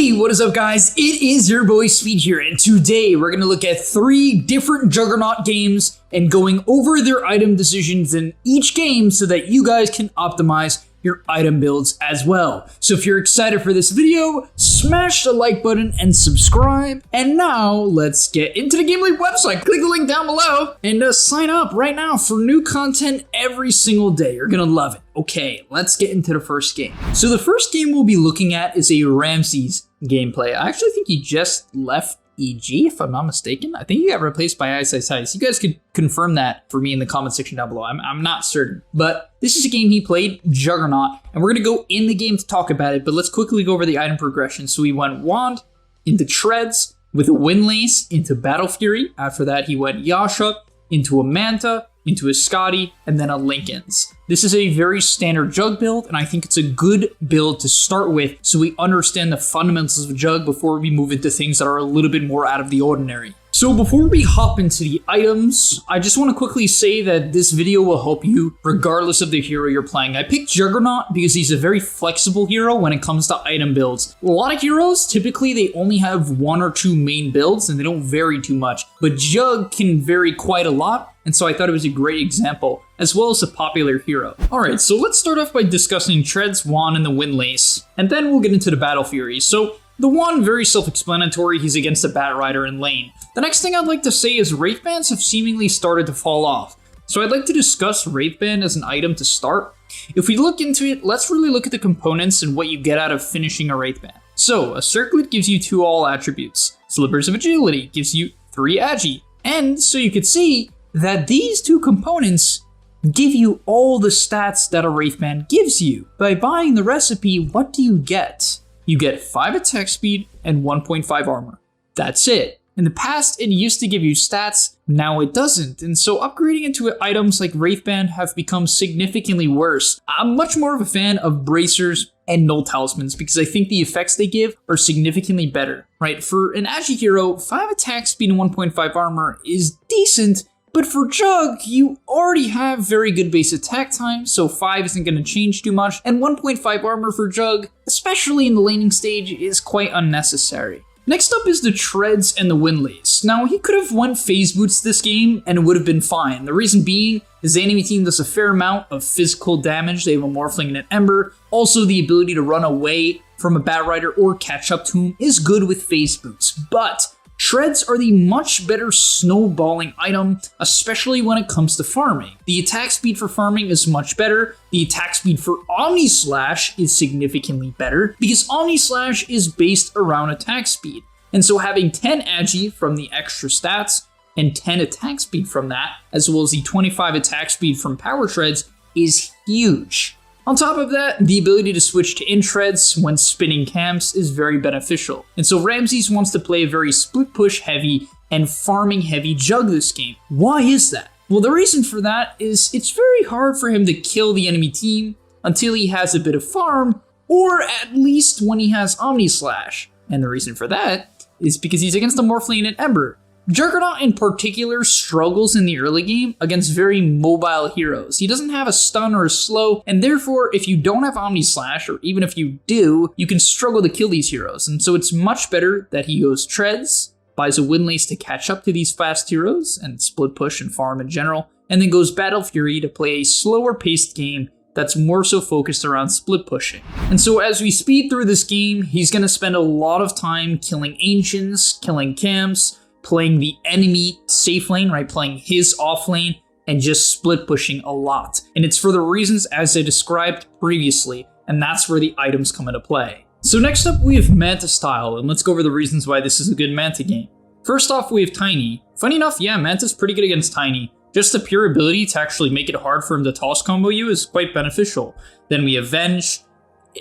Hey, what is up guys? It is your boy Speed here, and today we're going to look at 3 different Juggernaut games and going over their item decisions in each game so that you guys can optimize your item builds as well. So if you're excited for this video, smash the like button and subscribe. And now let's get into the gameleap website. Click the link down below and sign up right now for new content every single day. You're gonna love it. Okay, let's get into the first game. So the first game we'll be looking at is a Ramses gameplay. I actually think he just left EG, if I'm not mistaken. I think he got replaced by Ice. You guys could confirm that for me in the comment section down below. I'm not certain. But this is a game he played, Juggernaut, and we're going to go in the game to talk about it, but let's quickly go over the item progression. So he went Wand into Treads, with a Windlace into Battle Fury. After that, he went Yasha into a Manta, into a Scotty, and then a Lincoln's. This is a very standard jugg build, and I think it's a good build to start with so we understand the fundamentals of jugg before we move into things that are a little bit more out of the ordinary. So before we hop into the items, I just want to quickly say that this video will help you regardless of the hero you're playing. I picked Juggernaut because he's a very flexible hero when it comes to item builds. A lot of heroes, typically they only have 1 or 2 main builds and they don't vary too much, but jugg can vary quite a lot, and so I thought it was a great example, as well as a popular hero. Alright, so let's start off by discussing Treads, Wand, and the Windlace, and then we'll get into the Battle Fury. So the Wand, very self-explanatory, he's against a Bat Rider in lane. The next thing I'd like to say is Wraith Bands have seemingly started to fall off. So I'd like to discuss Wraith Band as an item to start. If we look into it, let's really look at the components and what you get out of finishing a Wraith Band. So a Circlet gives you 2 all attributes. Slippers of Agility gives you 3 agi. And so you could see that these 2 components give you all the stats that a Wraith Band gives you. By buying the recipe, what do you get? You get 5 attack speed and 1.5 armor. That's it. In the past, it used to give you stats, now it doesn't, and so upgrading into items like Wraith Band have become significantly worse. I'm much more of a fan of Bracers and Null Talismans because I think the effects they give are significantly better, right? For an Agi hero, 5 attack speed and 1.5 armor is decent, but for jugg, you already have very good base attack time, so 5 isn't going to change too much, and 1.5 armor for jugg, especially in the laning stage, is quite unnecessary. Next up is the Treads and the Windlace. Now, he could have went Phase Boots this game and it would have been fine. The reason being is the enemy team does a fair amount of physical damage. They have a Morphling and an Ember. Also, the ability to run away from a Bat Rider or catch up to him is good with Phase Boots, but Treads are the much better snowballing item, especially when it comes to farming. The attack speed for farming is much better. The attack speed for Omni Slash is significantly better because Omni Slash is based around attack speed. And so having 10 agi from the extra stats and 10 attack speed from that, as well as the 25 attack speed from Power Treads, is huge. On top of that, the ability to switch to in-treads when spinning camps is very beneficial. And so Ramses wants to play a very split push heavy and farming heavy jugg this game. Why is that? Well, the reason for that is it's very hard for him to kill the enemy team until he has a bit of farm, or at least when he has Omni Slash. And the reason for that is because he's against a Morphling and Ember. Juggernaut in particular struggles in the early game against very mobile heroes. He doesn't have a stun or a slow, and therefore if you don't have Omni Slash, or even if you do, you can struggle to kill these heroes. And so it's much better that he goes Treads, buys a Windlace to catch up to these fast heroes, and split push and farm in general, and then goes Battle Fury to play a slower paced game that's more so focused around split pushing. And so as we speed through this game, he's going to spend a lot of time killing Ancients, killing camps, playing the enemy safe lane, right? Playing his off lane and just split pushing a lot. And it's for the reasons as I described previously, and that's where the items come into play. So next up we have Manta style, and let's go over the reasons why this is a good Manta game. First off, we have Tiny. Funny enough, yeah, Manta's pretty good against Tiny. Just the pure ability to actually make it hard for him to toss combo you is quite beneficial. Then we have Venge.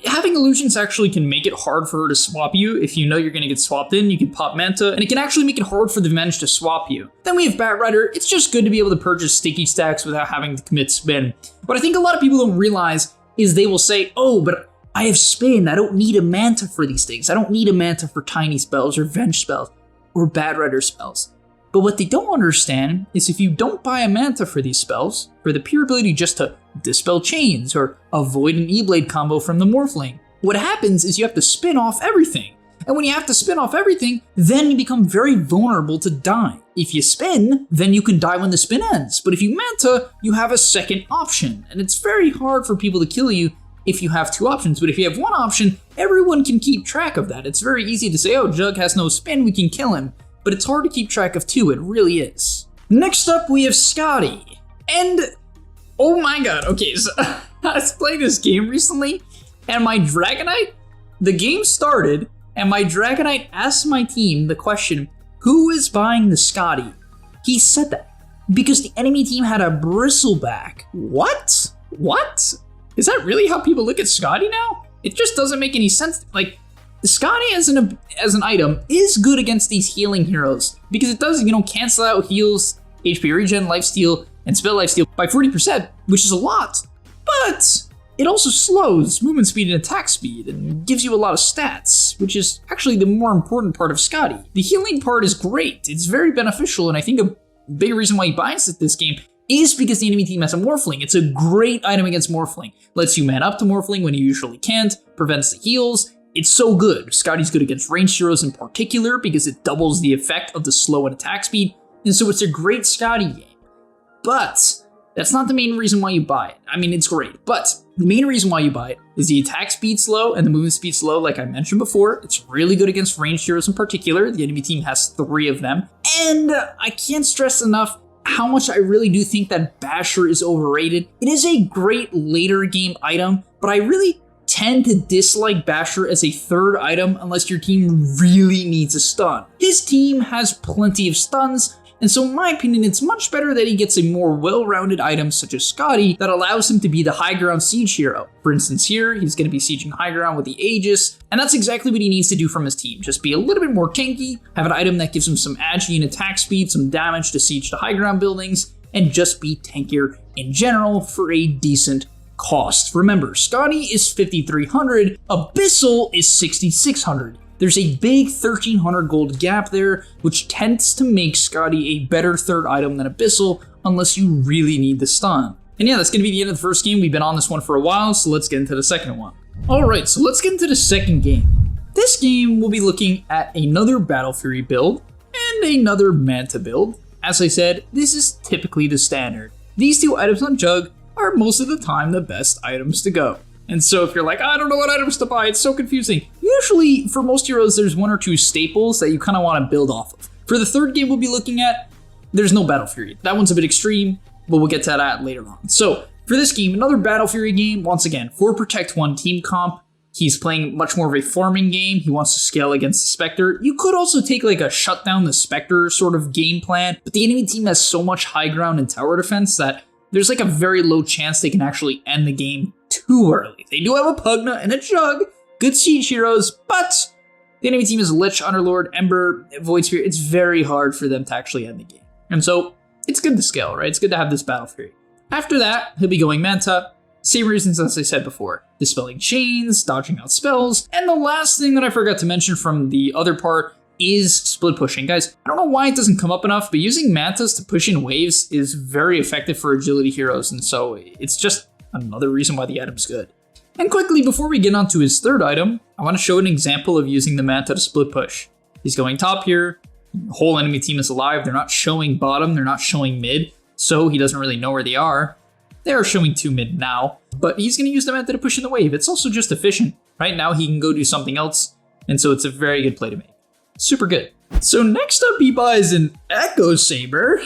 Having illusions actually can make it hard for her to swap you. If you know you're going to get swapped in, you can pop Manta, and it can actually make it hard for the Venge to swap you. Then we have Bat Rider. It's just good to be able to purchase sticky stacks without having to commit spin. What I think a lot of people don't realize is they will say, oh, but I have spin. I don't need a Manta for these things. I don't need a Manta for Tiny spells or Venge spells or Bat Rider spells. But what they don't understand is if you don't buy a Manta for these spells, for the pure ability just to dispel chains or avoid an E-Blade combo from the Morphling, what happens is you have to spin off everything. And when you have to spin off everything, then you become very vulnerable to dying. If you spin, then you can die when the spin ends. But if you Manta, you have a second option. And it's very hard for people to kill you if you have two options. But if you have one option, everyone can keep track of that. It's very easy to say, oh, Jugg has no spin, we can kill him. But it's hard to keep track of two, it really is. Next up, we have Scotty. And, oh my god, okay, so I was playing this game recently, and my Dragonite, the game started, and my Dragonite asked my team the question, who is buying the Scotty? He said that because the enemy team had a bristleback. What? What? Is that really how people look at Scotty now? It just doesn't make any sense. Like, Scotty as an item is good against these healing heroes because it does, cancel out heals, HP regen, lifesteal, and spell lifesteal by 40%, which is a lot. But it also slows movement speed and attack speed and gives you a lot of stats, which is actually the more important part of Scotty. The healing part is great. It's very beneficial, and I think a big reason why he buys it this game is because the enemy team has a Morphling. It's a great item against Morphling. Lets you man up to Morphling when you usually can't, prevents the heals. It's so good. Scotty's good against ranged heroes in particular because it doubles the effect of the slow and attack speed, and so it's a great Scotty game. But that's not the main reason why you buy it. I mean, it's great, but the main reason why you buy it is the attack speed slow and the movement speed slow, like I mentioned before. It's really good against ranged heroes in particular. The enemy team has 3 of them. And I can't stress enough how much I really do think that Basher is overrated. It is a great later game item, but I really tend to dislike Basher as a third item unless your team really needs a stun. His team has plenty of stuns, and so in my opinion, it's much better that he gets a more well-rounded item such as Scotty that allows him to be the high ground siege hero. For instance here, he's going to be sieging high ground with the Aegis, and that's exactly what he needs to do from his team. Just be a little bit more tanky, have an item that gives him some agi and attack speed, some damage to siege to high ground buildings, and just be tankier in general for a decent cost. Remember, Scotty is 5,300, Abyssal is 6,600. There's a big 1,300 gold gap there, which tends to make Scotty a better third item than Abyssal, unless you really need the stun. And yeah, that's going to be the end of the first game. We've been on this one for a while, so let's get into the second one. Alright, so let's get into the second game. This game, we'll be looking at another Battle Fury build, and another Manta build. As I said, this is typically the standard. These two items on Jugg are most of the time the best items to go. And so if you're like, I don't know what items to buy, it's so confusing. Usually, for most heroes, there's 1 or 2 staples that you kind of want to build off of. For the third game we'll be looking at, there's no Battle Fury. That one's a bit extreme, but we'll get to that later on. So for this game, another Battle Fury game, once again, 4 Protect 1 team comp. He's playing much more of a farming game. He wants to scale against the Spectre. You could also take like a shut down the Spectre sort of game plan, but the enemy team has so much high ground and tower defense that there's like a very low chance they can actually end the game too early. They do have a Pugna and a Jugg, good siege heroes, but the enemy team is Lich, Underlord, Ember, Void Spear. It's very hard for them to actually end the game. And so it's good to scale, right? It's good to have this Battle Fury. After that, he'll be going Manta. Same reasons as I said before. Dispelling chains, dodging out spells, and the last thing that I forgot to mention from the other part is split pushing. Guys, I don't know why it doesn't come up enough, but using Mantas to push in waves is very effective for agility heroes, and so it's just another reason why the item's good. And quickly, before we get on to his third item, I want to show an example of using the Manta to split push. He's going top here, the whole enemy team is alive, they're not showing bottom, they're not showing mid, so he doesn't really know where they are. They are showing 2 mid now, but he's going to use the Manta to push in the wave. It's also just efficient. Right now he can go do something else, and so it's a very good play to make. Super good. So next up he buys an Echo Saber.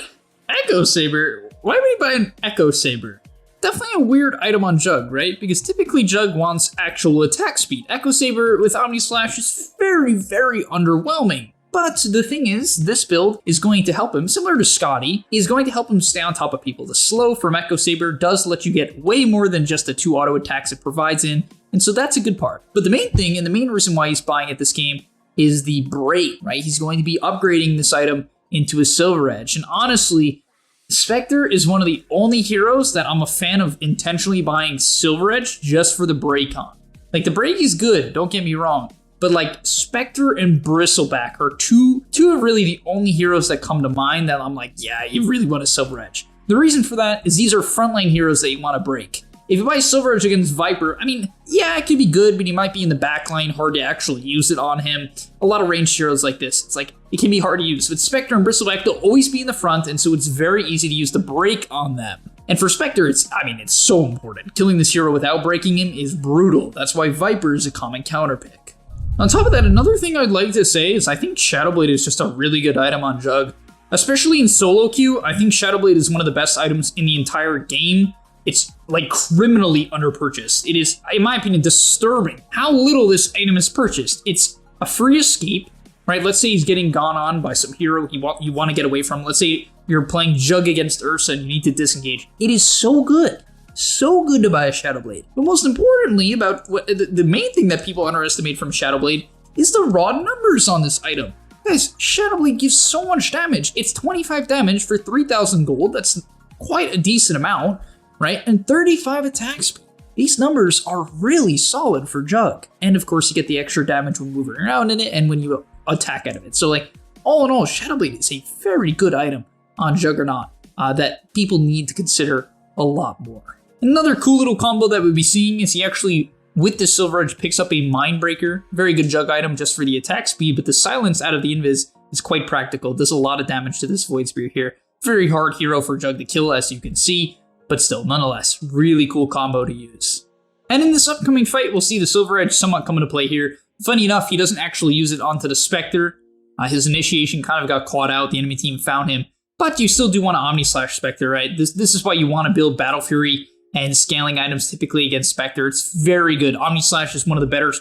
Echo Saber? Why would he buy an Echo Saber? Definitely a weird item on Jugg, right? Because typically Jugg wants actual attack speed. Echo Saber with Omni Slash is very, very underwhelming. But the thing is, this build is going to help him, similar to Scotty, is going to help him stay on top of people. The slow from Echo Saber does let you get way more than just the 2 auto attacks it provides in, and so that's a good part. But the main thing, and the main reason why he's buying it this game, is the Braid, right? He's going to be upgrading this item into a Silver Edge, and honestly, Spectre is one of the only heroes that I'm a fan of intentionally buying Silver Edge just for the Braid con. Like, the Braid is good, don't get me wrong, but like Spectre and Bristleback are two of really the only heroes that come to mind that I'm like, yeah, you really want a Silver Edge. The reason for that is these are frontline heroes that you want to break. If you buy Silver Edge against Viper, I mean, yeah, it could be good, but you might be in the backline, hard to actually use it on him. A lot of ranged heroes like this, it's like, it can be hard to use. With Spectre and Bristleback, they'll always be in the front, and so it's very easy to use the break on them. And for Spectre, it's so important. Killing this hero without breaking him is brutal. That's why Viper is a common counter pick. On top of that, another thing I'd like to say is I think Shadowblade is just a really good item on Jugg. Especially in solo queue, I think Shadowblade is one of the best items in the entire game. It's like criminally underpurchased. It is, in my opinion, disturbing how little this item is purchased. It's a free escape, right? Let's say he's getting gone on by some hero you want to get away from. Let's say you're playing Jugg against Ursa and you need to disengage. It is so good. So good to buy a Shadowblade. But most importantly, the main thing that people underestimate from Shadowblade is the raw numbers on this item. Guys, Shadowblade gives so much damage. It's 25 damage for 3,000 gold. That's quite a decent amount, right? And 35 attack speed. These numbers are really solid for Jugg. And of course, you get the extra damage when moving around in it and when you attack out of it. So like, all in all, Shadowblade is a very good item on Juggernaut that people need to consider a lot more. Another cool little combo that we'll be seeing is he actually, with the Silver Edge, picks up a Mindbreaker. Very good Jugg item just for the attack speed, but the silence out of the invis is quite practical. Does a lot of damage to this Void Spear here. Very hard hero for Jugg to kill, as you can see, but still, nonetheless, really cool combo to use. And in this upcoming fight, we'll see the Silver Edge somewhat come into play here. Funny enough, he doesn't actually use it onto the Spectre. His initiation kind of got caught out. The enemy team found him, but you still do want to Omni-Slash Spectre, right? This is why you want to build Battle Fury and scaling items typically against Spectre. It's very good. Omni-Slash is one of the better,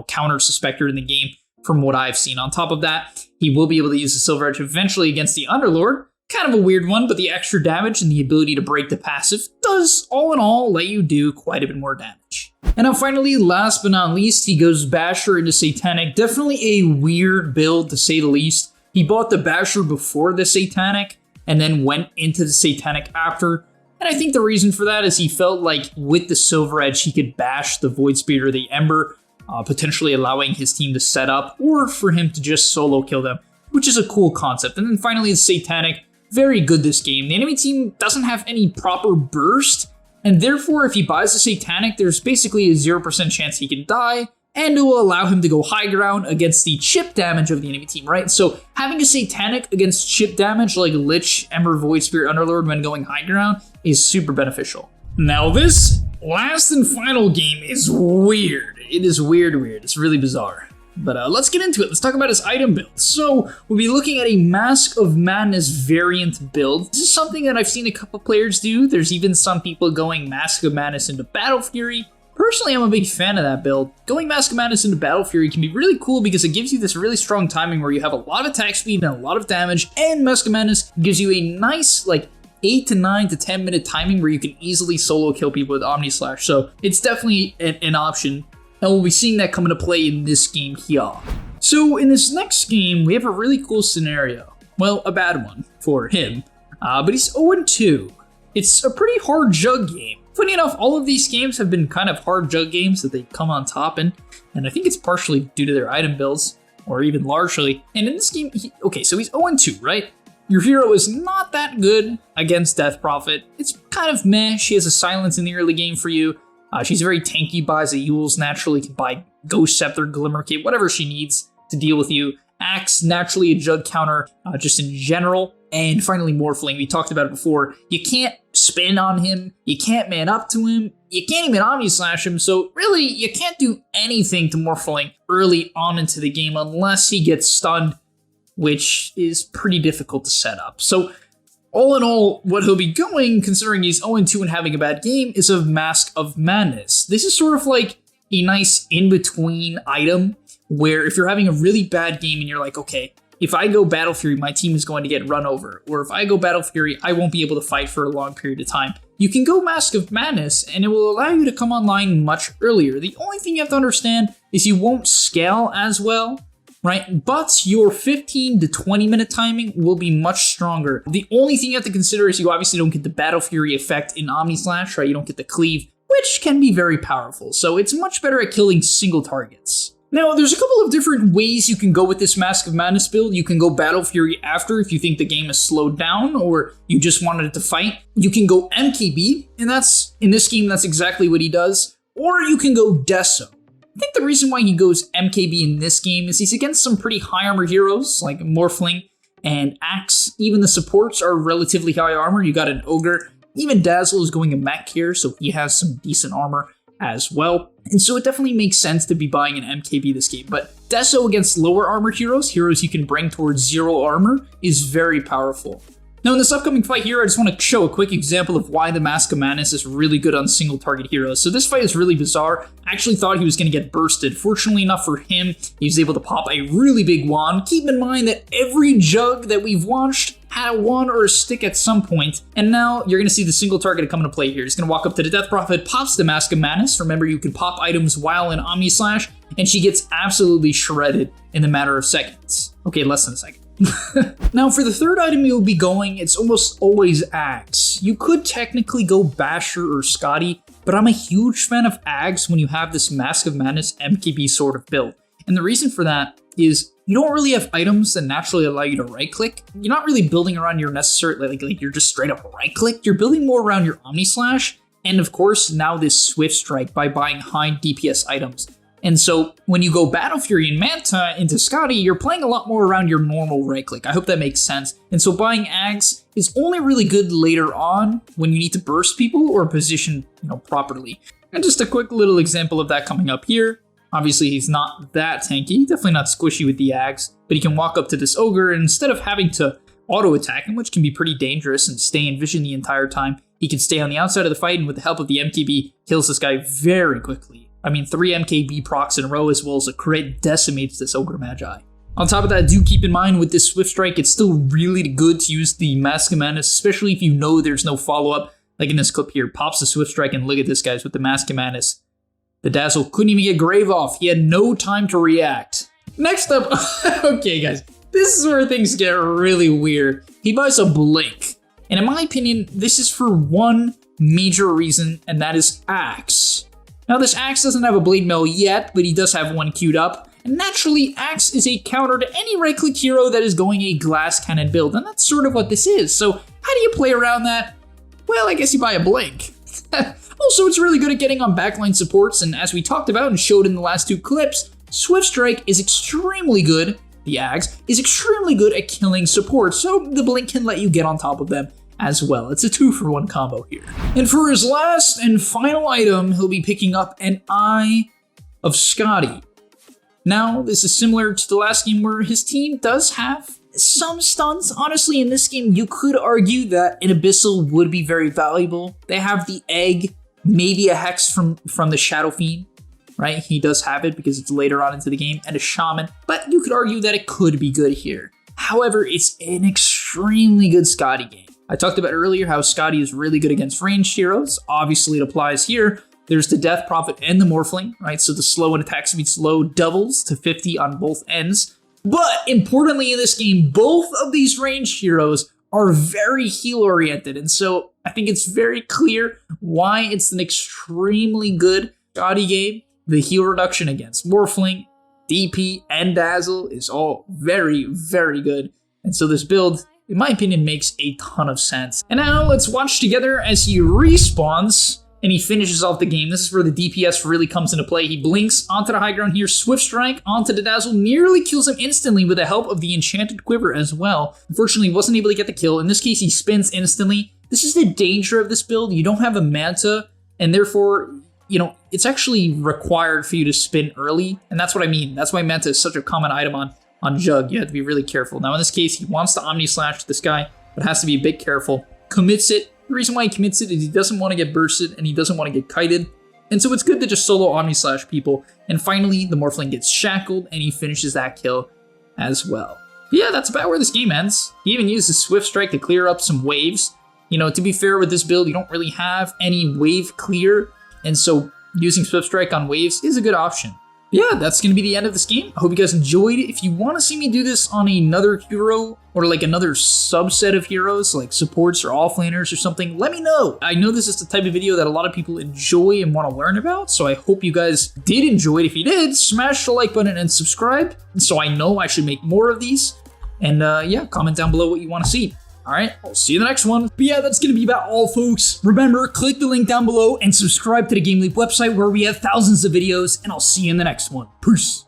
counters to Spectre in the game from what I've seen. On top of that, he will be able to use the Silver Edge eventually against the Underlord. Kind of a weird one, but the extra damage and the ability to break the passive does, all in all, let you do quite a bit more damage. And now finally, last but not least, he goes Basher into Satanic. Definitely a weird build, to say the least. He bought the Basher before the Satanic, and then went into the Satanic after. And I think the reason for that is he felt like with the Silver Edge, he could bash the Void Spear or the Ember, potentially allowing his team to set up, or for him to just solo kill them, which is a cool concept. And then finally, the Satanic, very good this game. The enemy team doesn't have any proper burst, and therefore, if he buys the Satanic, there's basically a 0% chance he can die, and it will allow him to go high ground against the chip damage of the enemy team, right? So having a Satanic against chip damage like Lich, Ember, Void Spirit, Underlord when going high ground is super beneficial. Now this last and final game is weird. It is weird. It's really bizarre. But let's get into it. Let's talk about his item build. So we'll be looking at a Mask of Madness variant build. This is something that I've seen a couple players do. There's even some people going Mask of Madness into Battle Fury. Personally, I'm a big fan of that build. Going Mask of Madness into Battle Fury can be really cool because it gives you this really strong timing where you have a lot of attack speed and a lot of damage, and Mask of Madness gives you a nice, 8 to 9 to 10 minute timing where you can easily solo kill people with Omni-Slash. So it's definitely an option, and we'll be seeing that come into play in this game here. So in this next game, we have a really cool scenario. Well, a bad one for him, but he's 0-2. It's a pretty hard Jugg game. Funny enough, all of these games have been kind of hard Jugg games that they come on top in, and I think it's partially due to their item builds, or even largely. And in this game, so he's 0-2, right? Your hero is not that good against Death Prophet. It's kind of meh. She has a silence in the early game for you. She's very tanky, buys a Yules naturally, can buy Ghost Scepter, Glimmer Cape, whatever she needs to deal with you. Axe, naturally a Jugg counter, just in general. And finally, Morphling. We talked about it before. You can't spin on him. You can't man up to him. You can't even Omni-Slash him. So really, you can't do anything to Morphling early on into the game unless he gets stunned, which is pretty difficult to set up. So all in all, what he'll be going, considering he's 0-2 and having a bad game, is a Mask of Madness. This is sort of like a nice in-between item where if you're having a really bad game and you're like, okay, if I go Battle Fury, my team is going to get run over. Or if I go Battle Fury, I won't be able to fight for a long period of time. You can go Mask of Madness, and it will allow you to come online much earlier. The only thing you have to understand is you won't scale as well, right? But your 15 to 20 minute timing will be much stronger. The only thing you have to consider is you obviously don't get the Battle Fury effect in Omni-Slash, right? You don't get the cleave, which can be very powerful. So it's much better at killing single targets. Now, there's a couple of different ways you can go with this Mask of Madness build. You can go Battle Fury after if you think the game is slowed down or you just wanted it to fight. You can go MKB, and in this game, that's exactly what he does. Or you can go Deso. I think the reason why he goes MKB in this game is he's against some pretty high armor heroes like Morphling and Axe. Even the supports are relatively high armor. You got an Ogre. Even Dazzle is going a mech here, so he has some decent armor as well. And so it definitely makes sense to be buying an MKB this game. But Deso against lower armor heroes you can bring towards 0 armor, is very powerful. Now in this upcoming fight here, I just want to show a quick example of why the Mask of Madness is really good on single target heroes. So this fight is really bizarre. I actually thought he was going to get bursted. Fortunately enough for him, he was able to pop a really big wand. Keep in mind that every jug that we've watched had a wand or a stick at some point, and now you're going to see the single target come into play here. He's going to walk up to the Death Prophet, pops the Mask of Madness. Remember, you can pop items while in Omni Slash, and she gets absolutely shredded in a matter of seconds. Okay, less than a second. Now for the third item you'll be going, it's almost always Axe. You could technically go Basher or Scotty, but I'm a huge fan of Axe when you have this Mask of Madness MKB sort of build. And the reason for that is you don't really have items that naturally allow you to right click. You're not really building around your necessary, like you're just straight up right click. You're building more around your Omni Slash, and of course now this Swift Strike by buying high DPS items. And so when you go Battle Fury and Manta into Scotty, you're playing a lot more around your normal right click. I hope that makes sense. And so buying Axe is only really good later on when you need to burst people or position, properly. And just a quick little example of that coming up here. Obviously he's not that tanky, definitely not squishy with the Axe, but he can walk up to this Ogre and instead of having to auto attack him, which can be pretty dangerous and stay in vision the entire time, he can stay on the outside of the fight and with the help of the MKB, kills this guy very quickly. I mean, 3 MKB procs in a row as well as a crit decimates this Ogre Magi. On top of that, do keep in mind with this Swift Strike, it's still really good to use the Mask of Madness, especially if you know there's no follow-up. Like in this clip here, pops the Swift Strike and look at this, guys, with the Mask of Madness. The Dazzle couldn't even get Grave off. He had no time to react. Next up, okay guys, this is where things get really weird. He buys a Blink. And in my opinion, this is for one major reason, and that is Axe. Now this Axe doesn't have a Blade Mail yet, but he does have one queued up. And naturally, Axe is a counter to any right-click hero that is going a Glass Cannon build, and that's sort of what this is. So how do you play around that? Well, I guess you buy a Blink. Also, it's really good at getting on backline supports, and as we talked about and showed in the last 2 clips, Swift Strike is extremely good, the Axe, is extremely good at killing support, so the Blink can let you get on top of them as well. It's a 2-for-1 combo here. And for his last and final item, he'll be picking up an Eye of Scotty. Now, this is similar to the last game where his team does have some stuns. Honestly, in this game, you could argue that an Abyssal would be very valuable. They have the Egg, maybe a Hex from the Shadow Fiend, right? He does have it because it's later on into the game, and a Shaman, but you could argue that it could be good here. However, it's an extremely good Scotty game. I talked about earlier how Scotty is really good against ranged heroes. Obviously, it applies here. There's the Death Prophet and the Morphling, right? So the slow and attack speed slow doubles to 50 on both ends. But importantly in this game, both of these ranged heroes are very heal-oriented. And so I think it's very clear why it's an extremely good Scotty game. The heal reduction against Morphling, DP, and Dazzle is all very, very good. And so this build, in my opinion, makes a ton of sense. And now let's watch together as he respawns and he finishes off the game. This is where the DPS really comes into play. He blinks onto the high ground here, Swift Strike onto the Dazzle, nearly kills him instantly with the help of the Enchanted Quiver as well. Unfortunately, he wasn't able to get the kill. In this case, he spins instantly. This is the danger of this build. You don't have a Manta, and therefore, it's actually required for you to spin early. And that's what I mean. That's why Manta is such a common item on Jugg. You have to be really careful. Now in this case, he wants to Omni Slash this guy, but has to be a bit careful. Commits it. The reason why he commits it is he doesn't want to get bursted and he doesn't want to get kited. And so it's good to just solo Omni Slash people. And finally, the Morphling gets shackled and he finishes that kill as well. But yeah, that's about where this game ends. He even uses Swift Strike to clear up some waves. To be fair with this build, you don't really have any wave clear. And so using Swift Strike on waves is a good option. Yeah, that's going to be the end of this game. I hope you guys enjoyed it. If you want to see me do this on another hero or like another subset of heroes, like supports or offlaners or something, let me know. I know this is the type of video that a lot of people enjoy and want to learn about, so I hope you guys did enjoy it. If you did, smash the like button and subscribe so I know I should make more of these. And yeah, comment down below what you want to see. All right, I'll see you in the next one. But yeah, that's going to be about all, folks. Remember, click the link down below and subscribe to the Game Leap website where we have thousands of videos, and I'll see you in the next one. Peace.